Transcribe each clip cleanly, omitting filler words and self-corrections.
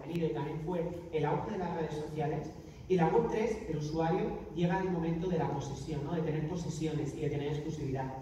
contenido y también fue el auge de las redes sociales. Y la Web 3, el usuario llega al momento de la posesión, ¿no? De tener posesiones y de tener exclusividad,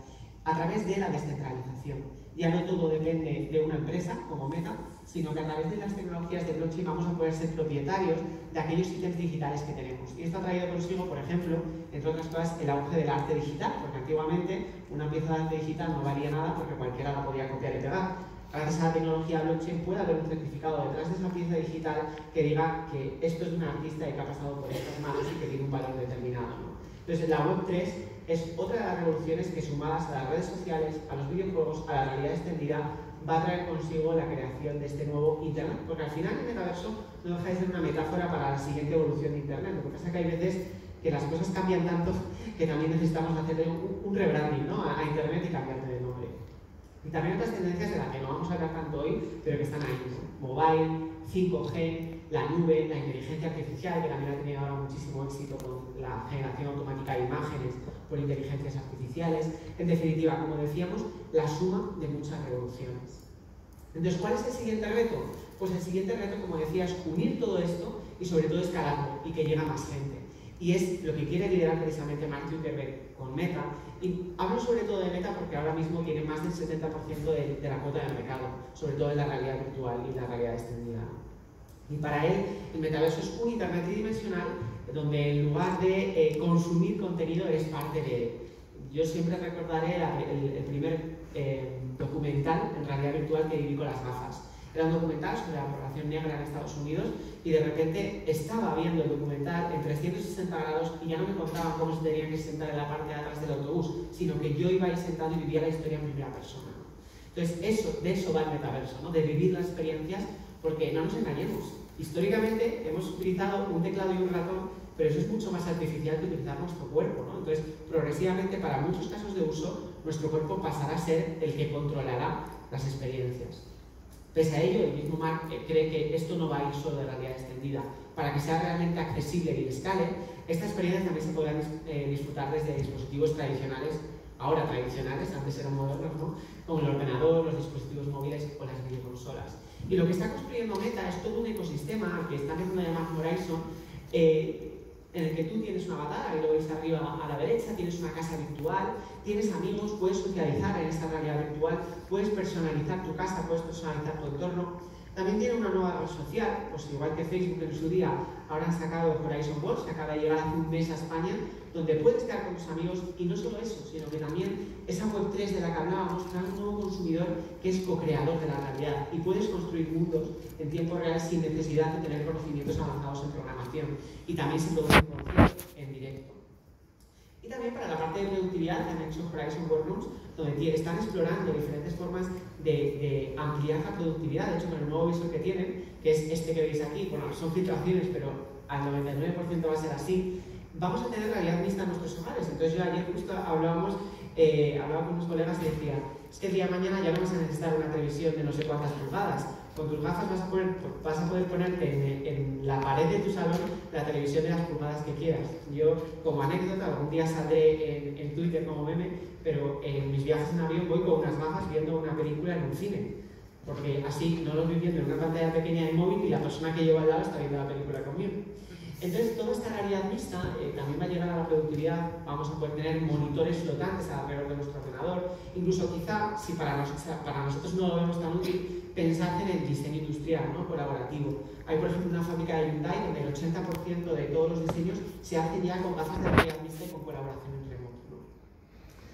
a través de la descentralización. Ya no todo depende de una empresa como Meta, sino que a través de las tecnologías de blockchain vamos a poder ser propietarios de aquellos ítems digitales que tenemos. Y esto ha traído consigo, por ejemplo, entre otras cosas, el auge del arte digital, porque antiguamente una pieza de arte digital no valía nada porque cualquiera la podía copiar y pegar. Gracias a la tecnología blockchain puede haber un certificado detrás de esa pieza digital que diga que esto es de un artista y que ha pasado por estas manos y que tiene un valor determinado, ¿no? Entonces, la Web 3 es otra de las revoluciones que, sumadas a las redes sociales, a los videojuegos, a la realidad extendida, va a traer consigo la creación de este nuevo Internet. Porque al final el metaverso no deja de ser una metáfora para la siguiente evolución de Internet. Lo que pasa es que hay veces que las cosas cambian tanto que también necesitamos hacer un rebranding, ¿no? a Internet y cambiarle de nombre. Y también otras tendencias de las que no vamos a hablar tanto hoy, pero que están ahí, ¿no? Mobile, 5G, la nube, la inteligencia artificial, que también ha tenido ahora muchísimo éxito con la generación automática de imágenes por inteligencias artificiales. En definitiva, como decíamos, la suma de muchas revoluciones. Entonces, ¿cuál es el siguiente reto? Pues el siguiente reto, como decía, es unir todo esto y sobre todo escalarlo y que llegue a más gente. Y es lo que quiere liderar precisamente Mark Zuckerberg con Meta. Y hablo sobre todo de Meta porque ahora mismo tiene más del 70% de la cuota del mercado, sobre todo en la realidad virtual y la realidad extendida. Y para él, el metaverso es un Internet tridimensional donde en lugar de consumir contenido eres parte de él. Yo siempre recordaré el primer documental en realidad virtual que viví con las gafas. Era un documental sobre la población negra en Estados Unidos y de repente estaba viendo el documental en 360 grados y ya no me contaban cómo se tenía que sentar en la parte de atrás del autobús, sino que yo iba ahí sentado y vivía la historia en primera persona. Entonces, de eso va el metaverso, ¿no? De vivir las experiencias, porque no nos engañemos. Históricamente hemos utilizado un teclado y un ratón, pero eso es mucho más artificial que utilizar nuestro cuerpo, ¿no? Entonces, progresivamente, para muchos casos de uso, nuestro cuerpo pasará a ser el que controlará las experiencias. Pese a ello, el mismo Mark cree que esto no va a ir solo de realidad extendida. Para que sea realmente accesible y escale, esta experiencia también se podrá disfrutar desde dispositivos tradicionales, ahora tradicionales, antes eran modernos, ¿no? Como el ordenador, los dispositivos móviles o las videoconsolas. Y lo que está construyendo Meta es todo un ecosistema que está empezando a llamar Horizon, en el que tú tienes un avatar, ahí lo veis arriba a la derecha, tienes una casa virtual, tienes amigos, puedes socializar en esta realidad virtual, puedes personalizar tu casa, puedes personalizar tu entorno. También tiene una nueva red social, pues igual que Facebook en su día, ahora han sacado Horizon Worlds, que acaba de llegar hace un mes a España, donde puedes estar con tus amigos y no solo eso, sino que también esa Web 3 de la que hablábamos trae un nuevo consumidor que es co-creador de la realidad y puedes construir mundos en tiempo real sin necesidad de tener conocimientos avanzados en programación y también se produce conciertos en directo. Y también para la parte de productividad han hecho Horizon Workrooms, donde están explorando diferentes formas de ampliar la productividad. De hecho, con el nuevo visor que tienen, que es este que veis aquí, bueno, son filtraciones, pero al 99% va a ser así, vamos a tener realidad mixta en nuestros hogares. Entonces yo ayer justo hablaba con unos colegas y decía, es que el día de mañana ya no vas a necesitar una televisión de no sé cuántas pulgadas. Con tus gafas vas a poder ponerte en la pared de tu salón la televisión de las pulgadas que quieras. Yo, como anécdota, algún día saldré en Twitter como meme, pero en mis viajes en avión voy con unas gafas viendo una película en un cine. Porque así no lo estoy viendo en una pantalla pequeña de móvil y la persona que llevo al lado está viendo la película conmigo. Entonces, toda esta realidad mixta también va a llegar a la productividad. Vamos a poder tener monitores flotantes alrededor de nuestro ordenador. Incluso, quizá, si para nosotros no lo vemos tan útil, pensar en el diseño industrial, ¿no? Colaborativo. Hay, por ejemplo, una fábrica de Hyundai donde el 80% de todos los diseños se hacen ya con gafas de realidad mixta y con colaboración en remoto, ¿no?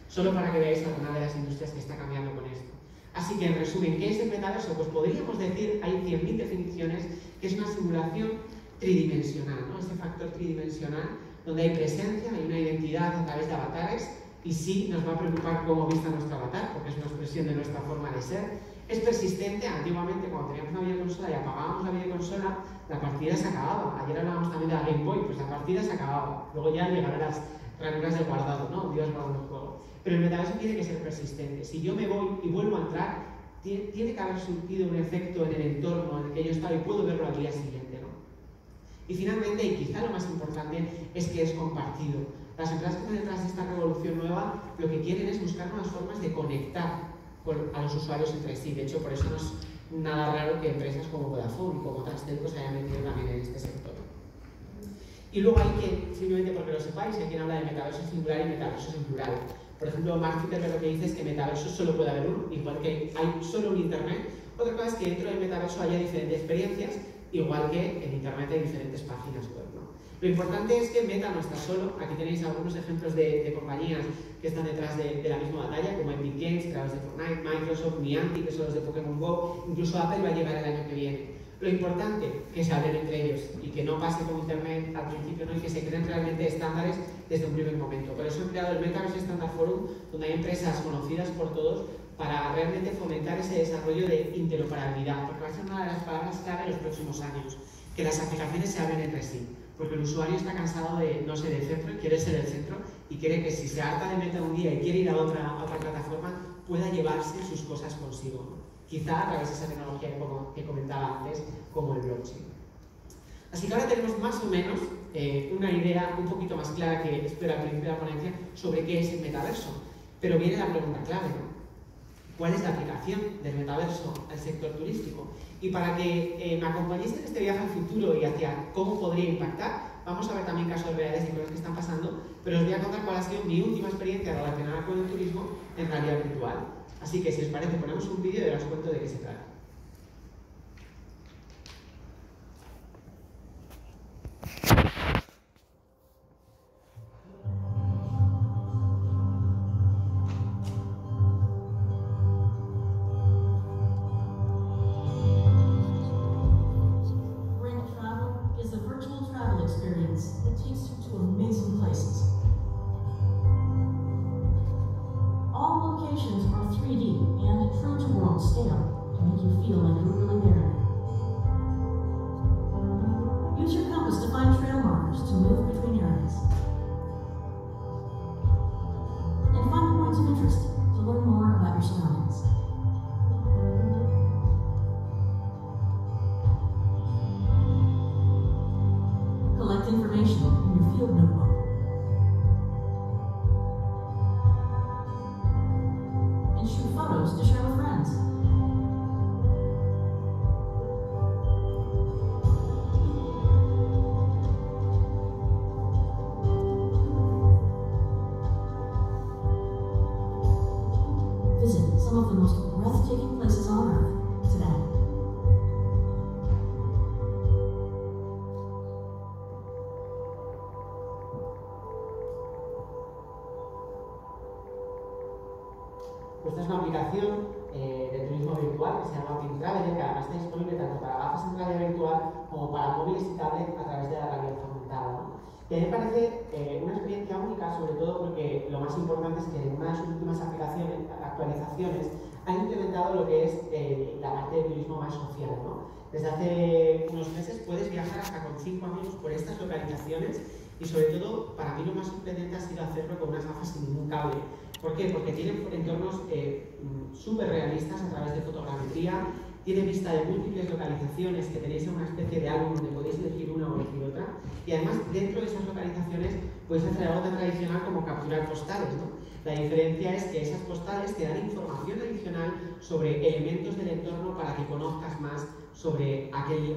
Solo para que veáis alguna de las industrias que está cambiando con esto. Así que, en resumen, ¿qué es el metaverso? Pues podríamos decir, hay 100.000 definiciones, que es una simulación tridimensional, ¿no? Ese factor tridimensional donde hay presencia, hay una identidad a través de avatares y sí nos va a preocupar cómo vista nuestro avatar, porque es una expresión de nuestra forma de ser. Es persistente. Antiguamente, cuando teníamos una videoconsola y apagábamos la videoconsola, la partida se acababa. Ayer hablábamos también de la Game Boy, pues la partida se acababa. Luego ya llegarán las ranuras de guardado, ¿no? Dios guarda el juego. Pero el metaverso tiene que ser persistente. Si yo me voy y vuelvo a entrar, tiene que haber surtido un efecto en el entorno en el que yo estaba y puedo verlo al día siguiente, ¿no? Y finalmente, y quizá lo más importante, es que es compartido. Las empresas que están detrás de esta revolución nueva lo que quieren es buscar nuevas formas de conectar a los usuarios entre sí. De hecho, por eso nada raro que empresas como Vodafone y como otras telcos se hayan metido también en este sector. Y luego hay quien, simplemente porque lo sepáis, hay quien habla de metaverso singular y metaverso en plural. Por ejemplo, Mark Zuckerberg lo que dice es que metaverso solo puede haber uno, igual que hay solo un internet. Otra cosa es que dentro del metaverso haya diferentes experiencias, igual que en internet hay diferentes páginas web, ¿no? Lo importante es que Meta no está solo. Aquí tenéis algunos ejemplos de compañías que están detrás de la misma batalla, como Epic Games, creadores de Fortnite, Microsoft, Niantic, que son los de Pokémon GO, incluso Apple va a llegar el año que viene. Lo importante, que se hablen entre ellos y que no pase como Internet al principio, ¿no? Y que se creen realmente estándares desde un primer momento. Por eso he creado el Metaverse Standard Forum, donde hay empresas conocidas por todos para realmente fomentar ese desarrollo de interoperabilidad, porque va a ser una de las palabras clave en los próximos años, que las aplicaciones se hablen entre sí, porque el usuario está cansado de no ser el centro, quiere ser el centro y quiere que si se harta de Meta un día y quiere ir a otra plataforma, pueda llevarse sus cosas consigo, ¿no? Quizá a través de esa tecnología que comentaba antes, como el blockchain. Así que ahora tenemos más o menos una idea un poquito más clara que espero al principio de la ponencia sobre qué es el metaverso. Pero viene la pregunta clave, ¿no? ¿Cuál es la aplicación del metaverso al sector turístico? Y para que me acompañéis en este viaje al futuro y hacia cómo podría impactar, vamos a ver también casos reales de cosas que están pasando, pero os voy a contar cuál ha sido mi última experiencia relacionada con el turismo en realidad virtual. Así que si os parece, ponemos un vídeo y os cuento de qué se trata. Esta es una aplicación de turismo virtual que se llama Pink Traveler, que además está disponible tanto para gafas en realidad virtual como para móviles y tablets a través de la realidad aumentada, ¿no? Y a mí me parece una experiencia única, sobre todo porque lo más importante es que en una de sus últimas actualizaciones han implementado lo que es la parte de turismo más social, ¿no? Desde hace unos meses puedes viajar hasta con 5 amigos por estas localizaciones y sobre todo, para mí lo más sorprendente ha sido hacerlo con unas gafas sin ningún cable. ¿Por qué? Porque tienen entornos súper realistas a través de fotogrametría, tiene vista de múltiples localizaciones que tenéis en una especie de álbum donde podéis elegir una o elegir otra, y además dentro de esas localizaciones podéis hacer algo tan tradicional como capturar postales, ¿no? La diferencia es que esas postales te dan información adicional sobre elementos del entorno para que conozcas más sobre aquella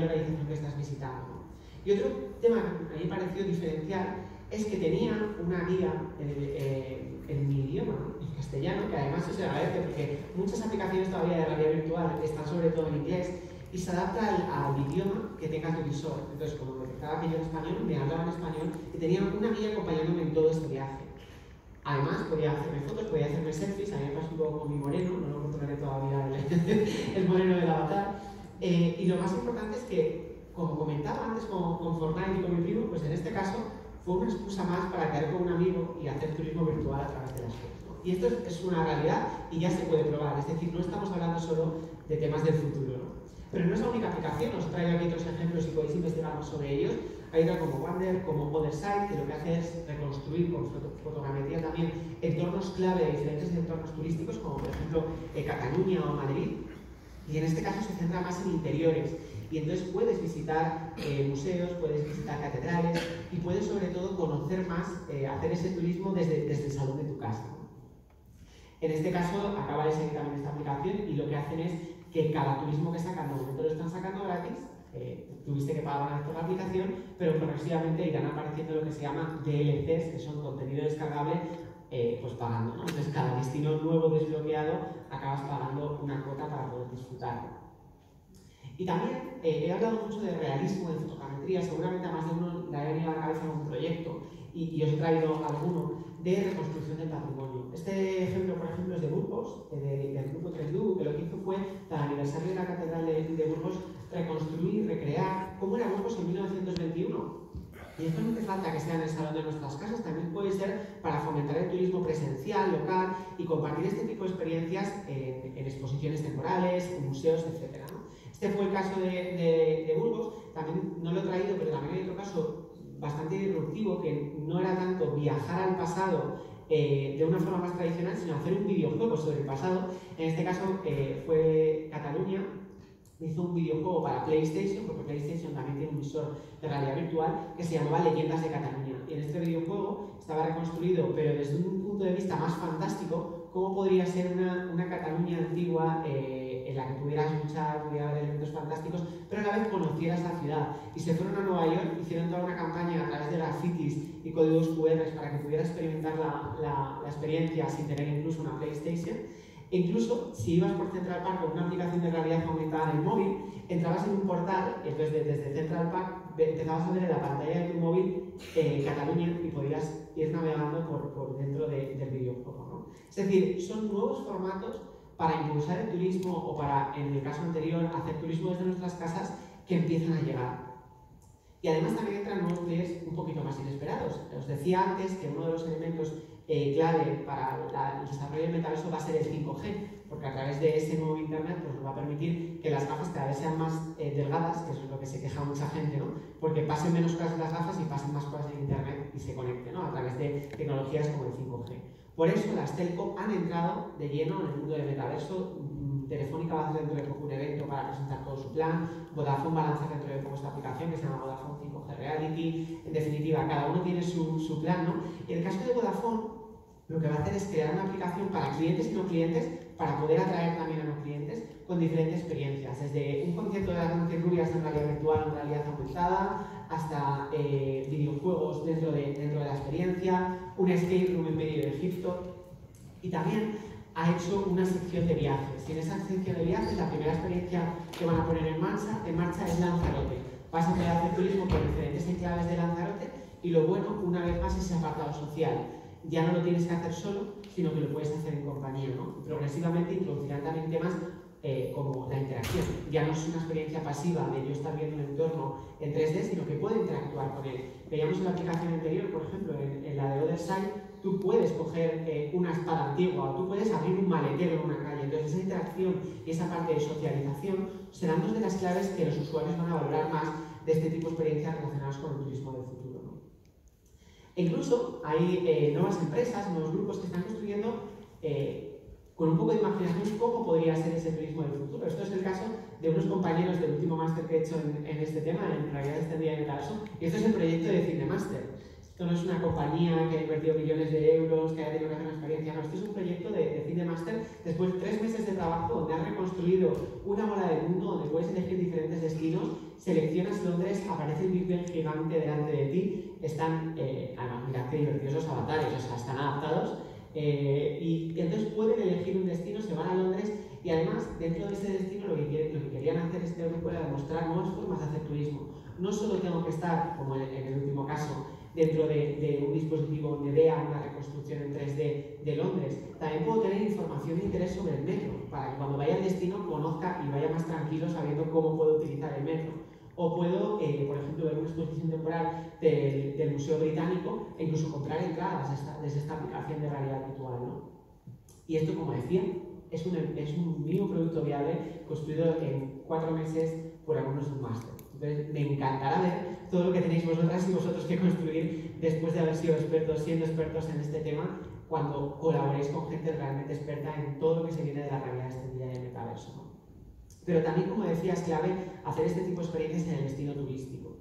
localización que estás visitando, ¿no? Y otro tema que a mí me pareció diferencial es que tenía una guía en mi idioma, en castellano, que además se agradece porque muchas aplicaciones todavía de realidad virtual están sobre todo en inglés y se adapta al idioma que tenga tu visor. Entonces, como detectaba que yo en español, me hablaba en español y tenía una guía acompañándome en todo este viaje. Además, podía hacerme fotos, podía hacerme selfies, a mí me pasó un poco con mi moreno, no lo controlaré todavía el moreno del avatar. Y lo más importante es que, como comentaba antes con Fortnite y con mi primo, pues en este caso fue una excusa más para quedar con un amigo y hacer turismo virtual a través de las redes, ¿no? Y esto es una realidad y ya se puede probar, es decir, no estamos hablando solo de temas del futuro, ¿no? Pero no es la única aplicación, os traigo aquí otros ejemplos y podéis investigar más sobre ellos. Hay otra como Wander, como Otherside, que lo que hace es reconstruir con fotogrametría también entornos clave de diferentes entornos turísticos, como por ejemplo Cataluña o Madrid, y en este caso se centra más en interiores. Y entonces puedes visitar museos, puedes visitar catedrales y puedes sobre todo conocer más, hacer ese turismo desde el salón de tu casa, ¿no? En este caso, acaba de seguir también esta aplicación y lo que hacen es que cada turismo que sacan, de momento lo están sacando gratis, tuviste que pagar una vez por la aplicación, pero progresivamente irán apareciendo lo que se llama DLCs, que son contenido descargable, pues pagando, ¿no? Entonces, cada destino nuevo desbloqueado acabas pagando una cuota para poder disfrutarlo. Y también he hablado mucho de realismo, de fotogrametría, seguramente a más de uno le haya venido a la cabeza algún proyecto y os he traído alguno de reconstrucción del patrimonio. Este ejemplo, por ejemplo, es de Burgos, del grupo 3Du, que lo que hizo fue, para el aniversario de la Catedral de Burgos, reconstruir, recrear cómo era Burgos en 1921. Y esto no hace falta que sea en el salón de nuestras casas, también puede ser para fomentar el turismo presencial, local y compartir este tipo de experiencias en exposiciones temporales, en museos, etc., ¿no? Este fue el caso de Burgos, también no lo he traído, pero también hay otro caso bastante disruptivo, que no era tanto viajar al pasado de una forma más tradicional, sino hacer un videojuego sobre el pasado. En este caso fue Cataluña, hizo un videojuego para PlayStation, porque PlayStation también tiene un visor de realidad virtual, que se llamaba Leyendas de Cataluña. Y en este videojuego estaba reconstruido, pero desde un punto de vista más fantástico, cómo podría ser una Cataluña antigua en la que pudieras luchar, pudiera haber elementos fantásticos, pero a la vez conocieras la ciudad. Y se fueron a Nueva York, hicieron toda una campaña a través de grafitis y códigos QR para que pudieras experimentar la experiencia sin tener incluso una PlayStation. E incluso, si ibas por Central Park con una aplicación de realidad aumentada en el móvil, entrabas en un portal, entonces desde Central Park empezabas a ver en la pantalla de tu móvil Cataluña y podías ir navegando por dentro del videojuego, ¿no? Es decir, son nuevos formatos para impulsar el turismo o para, en el caso anterior, hacer turismo desde nuestras casas que empiezan a llegar. Y además también entran nuevos players un poquito más inesperados. Os decía antes que uno de los elementos clave para el desarrollo del metaverso va a ser el 5G, porque a través de ese nuevo internet pues, nos va a permitir que las gafas cada vez sean más delgadas, que eso es lo que se queja mucha gente, ¿no? Porque pasen menos cosas en las gafas y pasen más cosas en internet y se conecten, ¿no? A través de tecnologías como el 5G. Por eso las telco han entrado de lleno en el mundo del metaverso. Telefónica va a hacer dentro de poco un evento para presentar todo su plan, Vodafone va a lanzar dentro de poco esta aplicación que se llama Vodafone 5G Reality. En definitiva, cada uno tiene su plan, ¿no? Y en el caso de Vodafone, lo que va a hacer es crear una aplicación para clientes y no clientes, para poder atraer también a los clientes con diferentes experiencias, desde un concierto de las Rubias en realidad virtual o en realidad aumentada, hasta videojuegos dentro de la experiencia, un escape room en medio de Egipto, y también ha hecho una sección de viajes. Y en esa sección de viajes, la primera experiencia que van a poner en marcha es Lanzarote. Vas a poder hacer turismo por diferentes enclaves de Lanzarote y lo bueno, una vez más, es ese apartado social. Ya no lo tienes que hacer solo, sino que lo puedes hacer en compañía, ¿no? Y progresivamente introducirán también temas como la interacción. Ya no es una experiencia pasiva de yo estar viendo un entorno en 3D, sino que puedo interactuar con él. Veíamos en la aplicación anterior, por ejemplo, en la de Other Side, tú puedes coger una espada antigua o tú puedes abrir un maletero en una calle. Entonces, esa interacción y esa parte de socialización serán dos de las claves que los usuarios van a valorar más de este tipo de experiencias relacionadas con el turismo del futuro, ¿no? E incluso hay nuevas empresas, nuevos grupos que están construyendo con un poco de imaginación cómo podría ser ese turismo del futuro. Esto es el caso de unos compañeros del último máster que he hecho en este tema, en realidad extendida y metaverso, y esto es el proyecto de Cinemaster. Esto no es una compañía que ha invertido millones de euros, que haya tenido que hacer una experiencia, no, esto es un proyecto de Cinemaster después de 3 meses de trabajo donde han reconstruido una bola del mundo donde puedes elegir diferentes destinos, seleccionas Londres, aparece el Big Ben gigante delante de ti, están, además mirad qué divertidos los avatares, o sea, están adaptados, y entonces pueden elegir un destino, se van a Londres y además dentro de ese destino lo que querían hacer este grupo era demostrar nuevas formas de hacer turismo. No solo tengo que estar, como en el último caso, dentro de un dispositivo donde vea una reconstrucción en 3D de Londres, también puedo tener información de interés sobre el metro, para que cuando vaya al destino conozca y vaya más tranquilo sabiendo cómo puedo utilizar el metro. O puedo, por ejemplo, ver una exposición temporal del Museo Británico e incluso comprar entradas desde esta aplicación de realidad virtual, ¿no? Y esto, como decía, es un mínimo producto viable construido en 4 meses por algunos de un máster. Entonces, me encantará ver todo lo que tenéis vosotras y vosotros que construir después de haber sido siendo expertos en este tema, cuando colaboréis con gente realmente experta en todo lo que se viene de la realidad extendida y el metaverso, ¿no? Pero también, como decía, es clave hacer este tipo de experiencias en el destino turístico.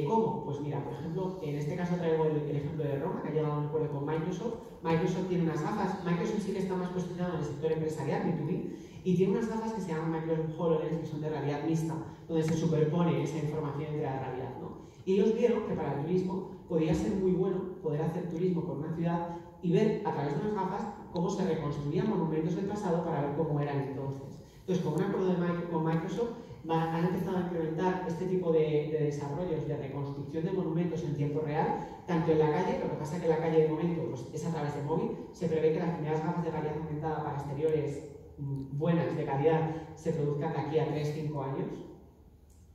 ¿Cómo? Pues mira, por ejemplo, en este caso traigo el ejemplo de Roma, que ha llegado a un acuerdo con Microsoft. Microsoft tiene unas gafas, Microsoft sí que está más posicionado en el sector empresarial, B2B, y tiene unas gafas que se llaman Microsoft HoloLens, que son de realidad mixta, donde se superpone esa información entre la realidad, ¿no? Y ellos vieron que para el turismo podría ser muy bueno poder hacer turismo por una ciudad y ver a través de unas gafas cómo se reconstruían monumentos del pasado para ver cómo eran entonces. Entonces, con un acuerdo con Microsoft, han empezado a implementar este tipo de desarrollos de reconstrucción de monumentos en tiempo real, tanto en la calle, lo que pasa es que la calle de momento pues, es a través de móvil. Se prevé que las primeras gafas de realidad aumentada para exteriores buenas, de calidad, se produzcan de aquí a 3-5 años.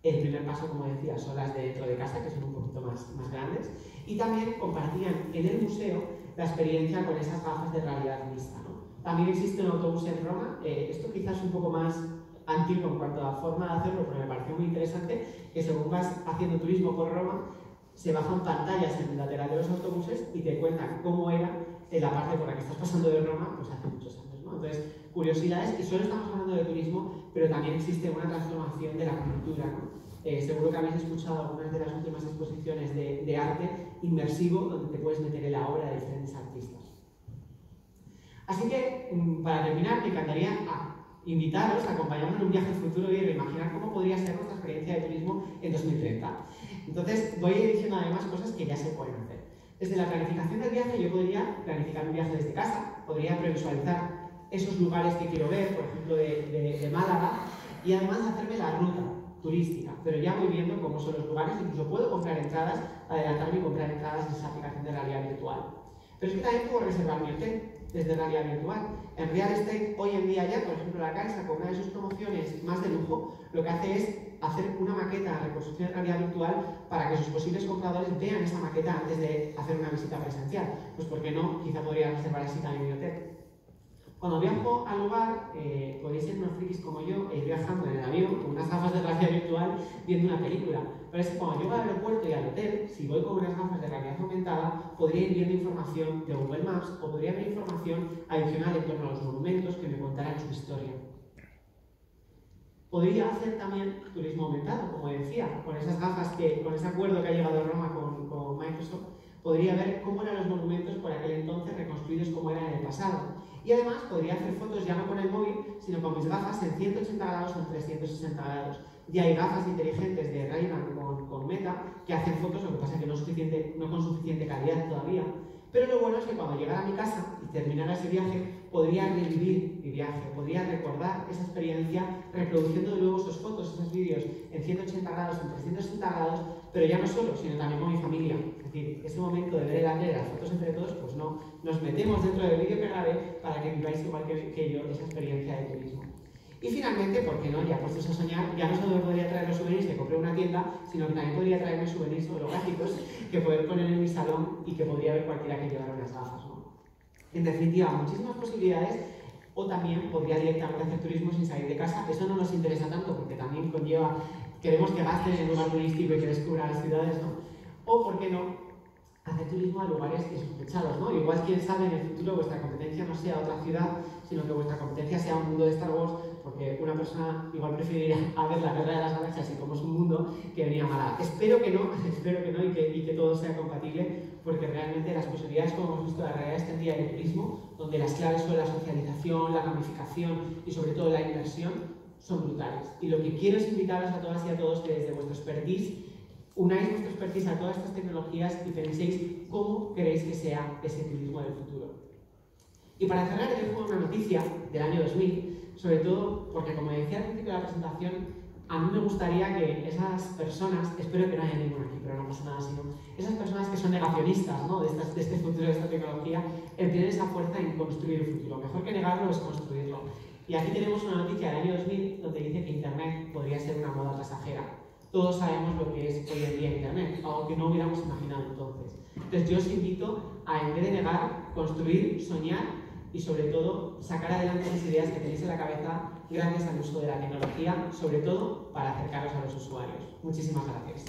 El primer paso, como decía, son las de dentro de casa, que son un poquito más grandes. Y también compartían en el museo la experiencia con esas gafas de realidad mixta, ¿no? También existe un autobús en Roma, esto quizás es un poco más antiguo en cuanto a forma de hacerlo, pero me pareció muy interesante, que según vas haciendo turismo por Roma, se bajan pantallas en el lateral de los autobuses y te cuentan cómo era en la parte por la que estás pasando de Roma, pues hace muchos años, ¿no? Entonces, curiosidades, y solo estamos hablando de turismo, pero también existe una transformación de la cultura, ¿no? Seguro que habéis escuchado algunas de las últimas exposiciones de arte inmersivo, donde te puedes meter en la obra de diferentes artistas. Así que, para terminar, me encantaría invitaros a acompañarnos en un viaje al futuro y reimaginar cómo podría ser nuestra experiencia de turismo en 2030. Entonces, voy a ir diciendo además cosas que ya se pueden hacer. Desde la planificación del viaje, yo podría planificar un viaje desde casa, podría previsualizar esos lugares que quiero ver, por ejemplo, de Málaga, y además hacerme la ruta turística, pero ya voy viendo cómo son los lugares, incluso puedo comprar entradas, adelantarme y comprar entradas en esa aplicación de realidad virtual. Pero es que también puedo reservar mi hotel desde realidad virtual. En Real Estate, hoy en día ya, por ejemplo, la Caixa, con una de sus promociones más de lujo, lo que hace es hacer una maqueta de reconstrucción de realidad virtual para que sus posibles compradores vean esa maqueta antes de hacer una visita presencial. Pues, ¿por qué no? Quizá podría reservar así también mi hotel. Cuando viajo al lugar, podéis ser unos frikis como yo e ir viajando en el avión con unas gafas de realidad virtual viendo una película. Pero es que cuando llego al aeropuerto y al hotel, si voy con unas gafas de realidad aumentada, podría ir viendo información de Google Maps o podría ver información adicional en torno a los monumentos que me contaran su historia. Podría hacer también turismo aumentado, como decía, con esas gafas, con ese acuerdo que ha llegado a Roma con Microsoft, podría ver cómo eran los monumentos por aquel entonces reconstruidos como eran en el pasado. Y además podría hacer fotos ya no con el móvil, sino con mis gafas en 180 grados o en 360 grados. Ya hay gafas inteligentes de Ray-Ban con Meta que hacen fotos, lo que pasa es que no con suficiente calidad todavía. Pero lo bueno es que cuando llegara a mi casa y terminara ese viaje, podría revivir mi viaje, podría recordar esa experiencia reproduciendo de nuevo esos fotos, esos vídeos en 180 grados, en 360 grados, pero ya no solo, sino también con mi familia. Es decir, ese momento de ver el arte de las fotos entre todos, pues no, nos metemos dentro del vídeo que grabé para que viváis igual que yo esa experiencia de turismo. Y finalmente, ¿por qué no? Ya puestos a soñar, ya no solo podría traer los souvenirs que compré en una tienda, sino que también podría traerme souvenirs holográficos que poder poner en mi salón y que podría ver cualquiera que llevara unas gafas, ¿no? En definitiva, muchísimas posibilidades, o también podría directamente hacer turismo sin salir de casa. Eso no nos interesa tanto porque también conlleva, queremos que gasten en el lugar turístico y que descubran las ciudades, ¿no? O, ¿por qué no?, hacer turismo a lugares insospechados, ¿no? Igual, quién sabe, en el futuro vuestra competencia no sea otra ciudad, sino que vuestra competencia sea un mundo de Star Wars, porque una persona igual preferiría a ver la Guerra de las Galaxias y como es un mundo que venía a Málaga. Espero que no y que todo sea compatible, porque realmente las posibilidades, como hemos visto, de la realidad extendida del turismo, donde las claves son la socialización, la gamificación y sobre todo la inversión, son brutales. Y lo que quiero es invitaros a todas y a todos que desde vuestro expertise unáis vuestra expertise a todas estas tecnologías y penséis cómo queréis que sea ese turismo del futuro. Y para cerrar, os dejo una noticia del año 2000, sobre todo porque, como decía al principio de la presentación, a mí me gustaría que esas personas, espero que no haya ninguna aquí, pero no pasa nada, sino esas personas que son negacionistas, ¿no?, de este futuro, de esta tecnología, tienen esa fuerza en construir el futuro. Mejor que negarlo es construirlo. Y aquí tenemos una noticia del año 2000 donde dice que Internet podría ser una moda pasajera. Todos sabemos lo que es hoy en día Internet, algo que no hubiéramos imaginado entonces. Entonces yo os invito a, en vez de negar, construir, soñar y sobre todo sacar adelante las ideas que tenéis en la cabeza gracias al uso de la tecnología, sobre todo para acercaros a los usuarios. Muchísimas gracias.